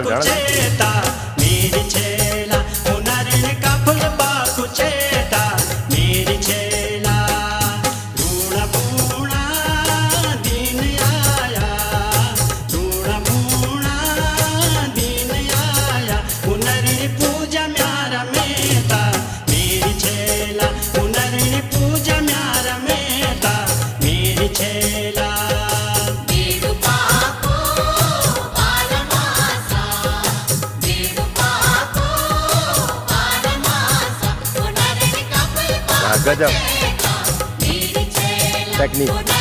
बाकुचेता मेरी छेला हुनरिन कफल बाकुचेता मेरी छेला रूणा बूणा दिन आया रूणा बूणा दिन आया हुनरिन पूजा म्यारा मेता मेरी छेला हुनरिन पूजा म्यारा मेता मेरी छेला गजब टेक्निक।